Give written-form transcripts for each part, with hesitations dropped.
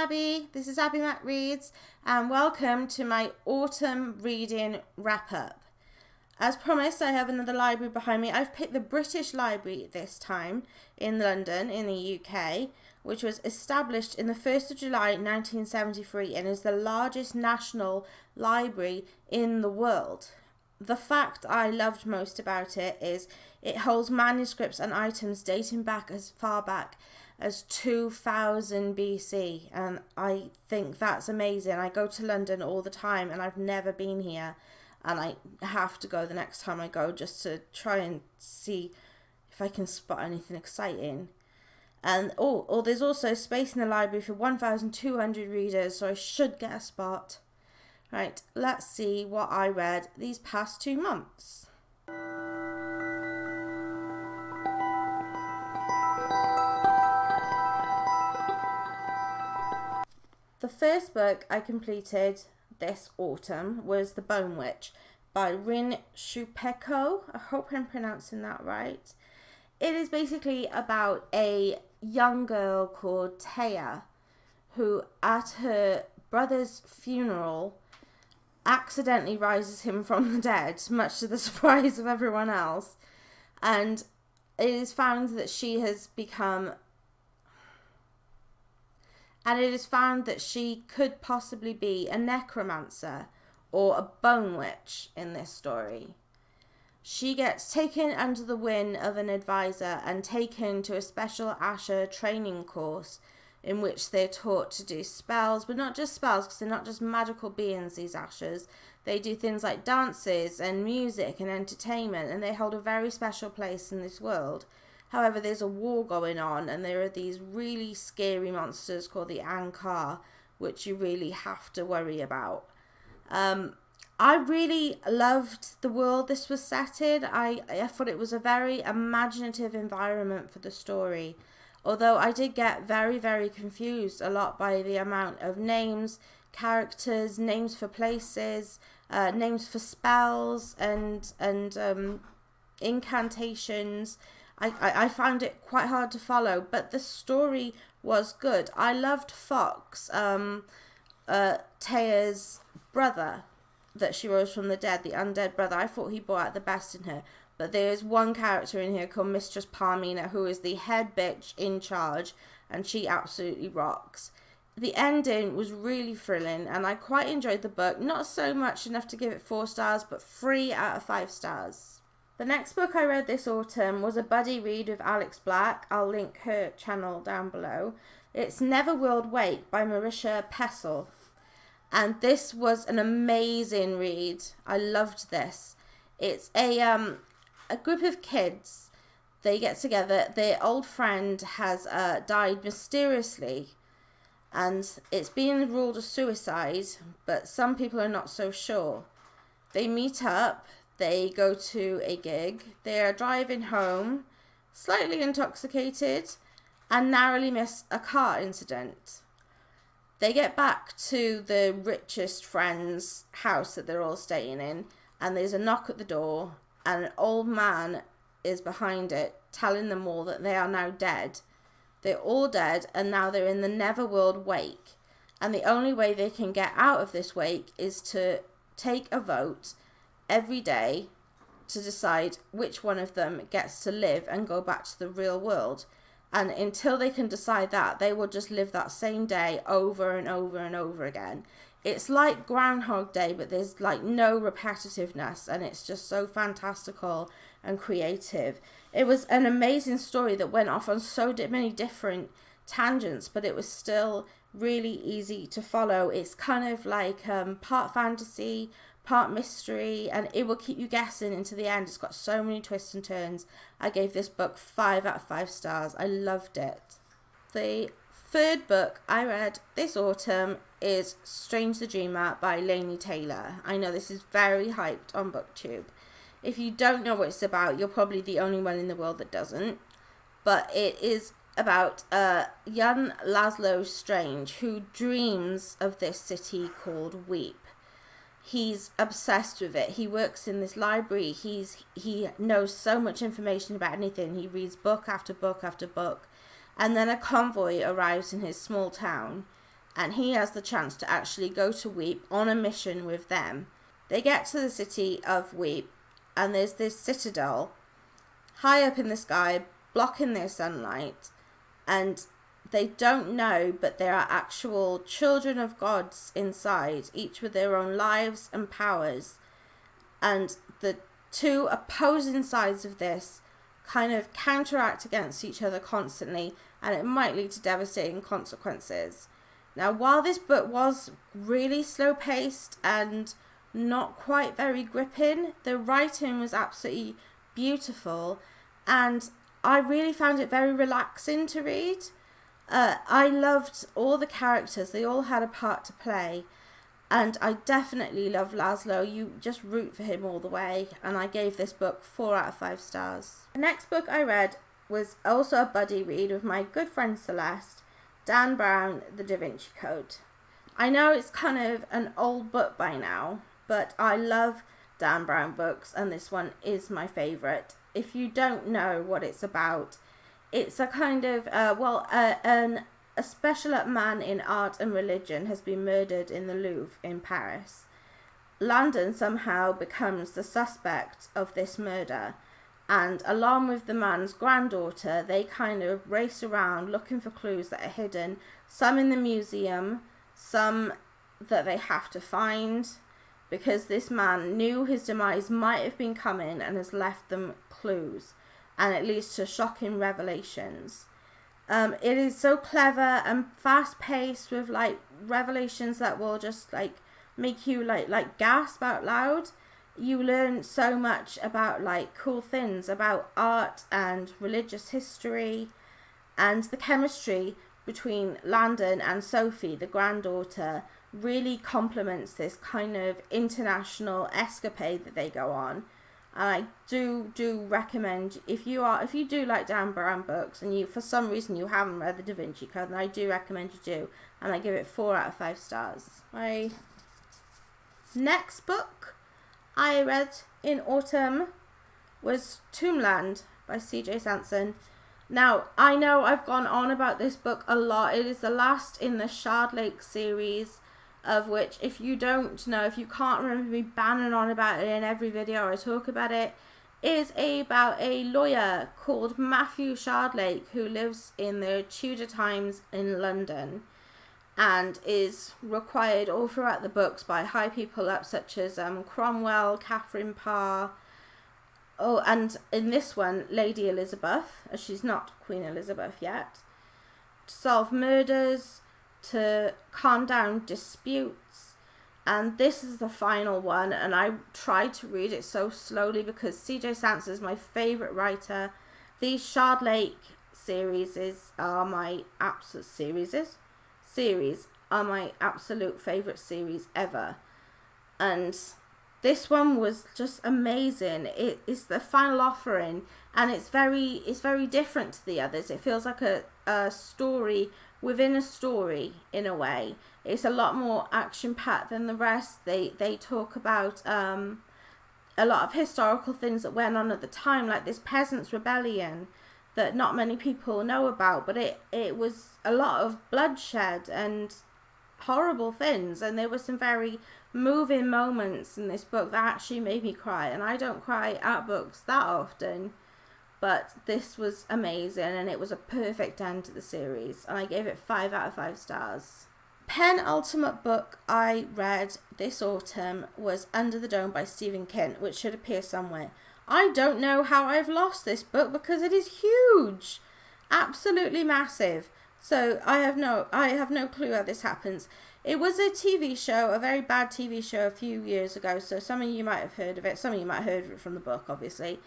Abby. This is Abby Mac Reads, and welcome to my autumn reading wrap-up. As promised, I have another library behind me. I've picked the British Library this time in London, in the UK, which was established in the 1st of July 1973 and is the largest national library in the world. The fact I loved most about it is it holds manuscripts and items dating back as far back as 2000 BC, and I think that's amazing. I go to London all the time and I've never been here, and I have to go the next time I go just to try and see if I can spot anything exciting. And there's also space in the library for 1,200 readers, so I should get a spot. Right, let's see what I read these past 2 months. The first book I completed this autumn was The Bone Witch by Rin Shupeko. I hope I'm pronouncing that right. It is basically about a young girl called Taya who, at her brother's funeral, accidentally rises him from the dead, much to the surprise of everyone else. And it is found that she could possibly be a necromancer or a bone witch in this story. She gets taken under the wing of an advisor and taken to a special Asher training course in which they're taught to do spells, but not just spells, because they're not just magical beings, these Ashers. They do things like dances and music and entertainment, and they hold a very special place in this world. However, there's a war going on, and there are these really scary monsters called the Ankar, which you really have to worry about. I really loved the world this was set in. I thought it was a very imaginative environment for the story. Although I did get very, very confused a lot by the amount of names, characters, names for places, names for spells, and incantations. I found it quite hard to follow, but the story was good. I loved Fox, Taya's brother, that she rose from the dead, the undead brother. I thought he brought out the best in her. But there is one character in here called Mistress Parmina, who is the head bitch in charge, and she absolutely rocks. The ending was really thrilling, and I quite enjoyed the book. Not so much enough to give it 4 stars, but 3 out of 5 stars. The next book I read this autumn was a buddy read with Alex Black. I'll link her channel down below. It's Neverworld Wake by Marisha Pestle. And this was an amazing read. I loved this. It's a group of kids. They get together. Their old friend has died mysteriously, and it's been ruled a suicide, but some people are not so sure. They meet up. They go to a gig. They are driving home, slightly intoxicated, and narrowly miss a car incident. They get back to the richest friend's house that they're all staying in, and there's a knock at the door, and an old man is behind it, telling them all that they are now dead. They're all dead, and now they're in the Neverworld Wake. And the only way they can get out of this wake is to take a vote every day to decide which one of them gets to live and go back to the real world. And until they can decide that, they will just live that same day over and over and over again. It's like Groundhog Day, but there's like no repetitiveness, and it's just so fantastical and creative. It was an amazing story that went off on so many different tangents, but it was still really easy to follow. It's kind of like part fantasy, part mystery, and it will keep you guessing into the end. It's got so many twists and turns. I gave this book 5 out of 5 stars. I loved it. The third book I read this autumn is Strange the Dreamer by Laini Taylor. I know this is very hyped on BookTube. If you don't know what it's about, you're probably the only one in the world that doesn't. But it is about young Laszlo Strange, who dreams of this city called Weep. He's obsessed with it. He works in this library. He knows so much information about anything. He reads book after book after book. And then a convoy arrives in his small town, and he has the chance to actually go to Weep on a mission with them. They get to the city of Weep, and there's this citadel high up in the sky, blocking their sunlight, and they don't know, but there are actual children of gods inside, each with their own lives and powers. And the two opposing sides of this kind of counteract against each other constantly, and it might lead to devastating consequences. Now, while this book was really slow-paced and not quite very gripping, the writing was absolutely beautiful, and I really found it very relaxing to read. I loved all the characters. They all had a part to play. And I definitely love Laszlo. You just root for him all the way. And I gave this book 4 out of 5 stars. The next book I read was also a buddy read with my good friend Celeste, Dan Brown, The Davinci Code. I know it's kind of an old book by now, but I love Dan Brown books, and this one is my favourite. If you don't know what it's about, it's a kind of, a special man in art and religion has been murdered in the Louvre in Paris. Landon somehow becomes the suspect of this murder, and along with the man's granddaughter, they kind of race around looking for clues that are hidden, some in the museum, some that they have to find, because this man knew his demise might have been coming and has left them clues, and it leads to shocking revelations. It is so clever and fast-paced with like revelations that will just like make you like gasp out loud. You learn so much about like cool things about art and religious history, and the chemistry between Landon and Sophie, the granddaughter, really complements this kind of international escapade that they go on. And I do recommend, if you do like Dan Brown books and you for some reason you haven't read The Davinci Code, then I do recommend you do, and I give it 4 out of 5 stars. My next book I read in autumn was Tombland by c.j.sansom. Now, I know I've gone on about this book a lot. It is the last in the Shardlake series, of which, if you don't know, if you can't remember me banning on about it in every video I talk about it, is about a lawyer called Matthew Shardlake who lives in the Tudor times in London, and is required all throughout the books by high people up such as Cromwell, Catherine Parr, and in this one, Lady Elizabeth, as she's not Queen Elizabeth yet, to solve murders, to calm down disputes. And this is the final one, and I tried to read it so slowly because c.j.sansom is my favourite writer. These Shardlake series are my absolute favourite series ever, and this one was just amazing. It is the final offering, and it's very different to the others. It feels like a story within a story in a way. It's a lot more action-packed than the rest. They talk about a lot of historical things that went on at the time, like this peasants' rebellion that not many people know about, but it was a lot of bloodshed and horrible things, and there were some very moving moments in this book that actually made me cry, and I don't cry at books that often, but this was amazing, and it was a perfect end to the series, and I gave it 5 out of 5 stars. Penultimate book I read this autumn was Under the Dome by Stephen King, which should appear somewhere. I don't know how I've lost this book because it is huge, absolutely massive. So I have no clue how this happens. It was a TV show, a very bad TV show a few years ago, so some of you might have heard of it. Some of you might have heard of it from the book, obviously.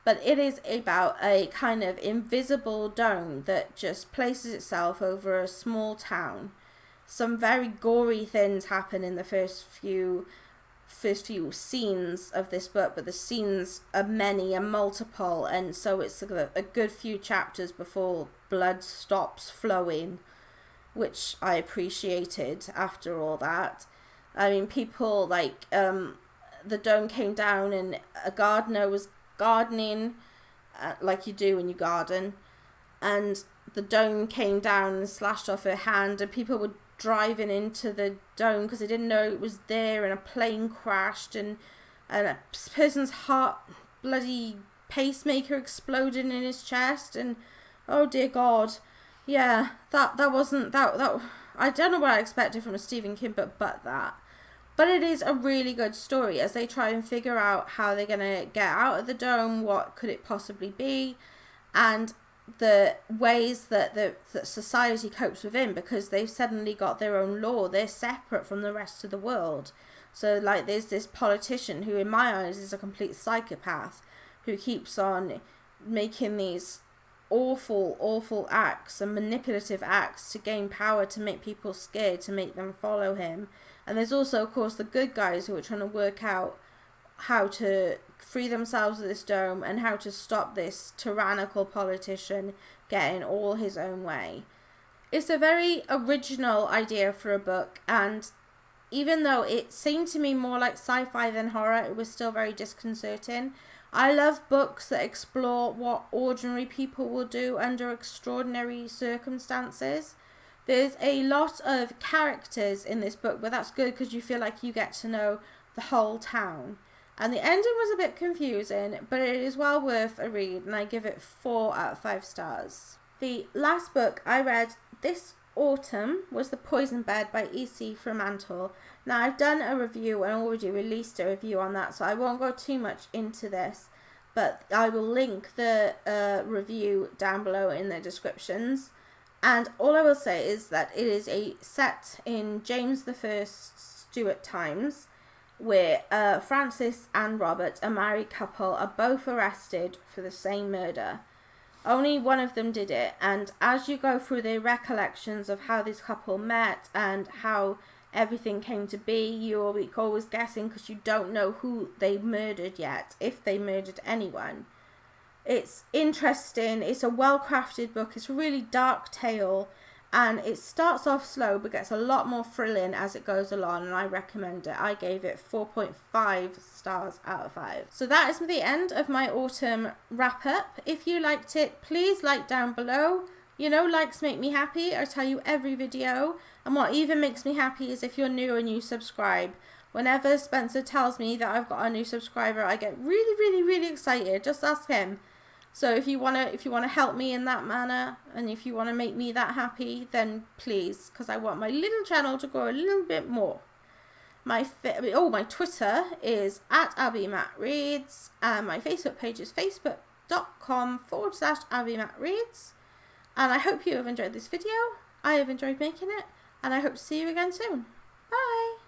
But it is about a kind of invisible dome that just places itself over a small town. Some very gory things happen in the first few scenes of this book, but the scenes are many and multiple, and so it's a good few chapters before blood stops flowing, which I appreciated after all that. I mean, people like the dome came down and a gardener was gardening like you do when you garden, and the dome came down and slashed off her hand, and people were driving into the dome because they didn't know it was there, and a plane crashed, and a person's heart bloody pacemaker exploded in his chest, and oh dear God, yeah, that wasn't that I don't know what I expected from a Stephen King book, but it is a really good story as they try and figure out how they're gonna get out of the dome, what could it possibly be, and the ways that that society copes within, because they've suddenly got their own law. They're separate from the rest of the world. So like there's this politician who in my eyes is a complete psychopath, who keeps on making these awful acts and manipulative acts to gain power, to make people scared, to make them follow him. And there's also, of course, the good guys who are trying to work out how to free themselves of this dome and how to stop this tyrannical politician getting all his own way. It's a very original idea for a book, and even though it seemed to me more like sci-fi than horror, it was still very disconcerting. I love books that explore what ordinary people will do under extraordinary circumstances. There's a lot of characters in this book, but that's good because you feel like you get to know the whole town. And the ending was a bit confusing, but it is well worth a read, and I give it 4 out of 5 stars. The last book I read this autumn was The Poison Bed by Ec Fremantle. Now I've done a review and already released a review on that, so I won't go too much into this, but I will link the review down below in the descriptions. And all I will say is that it is set in James I Stuart times, where Francis and Robert, a married couple, are both arrested for the same murder. Only one of them did it, and as you go through their recollections of how this couple met and how everything came to be, you'll be always guessing because you don't know who they murdered yet, if they murdered anyone. It's interesting, it's a well-crafted book, it's a really dark tale, and it starts off slow but gets a lot more thrilling as it goes along, and I recommend it. I gave it 4.5 stars out of 5. So that is the end of my autumn wrap-up. If you liked it, please like down below. You know, likes make me happy. I tell you every video, and what even makes me happy is if you're new and you subscribe. Whenever Spencer tells me that I've got a new subscriber, I get really excited. Just ask him. So if you wanna help me in that manner, and if you wanna make me that happy, then please, because I want my little channel to grow a little bit more. My Twitter is @AbbyMattReads, and my Facebook page is facebook.com/AbbyMattReads. And I hope you have enjoyed this video. I have enjoyed making it, and I hope to see you again soon.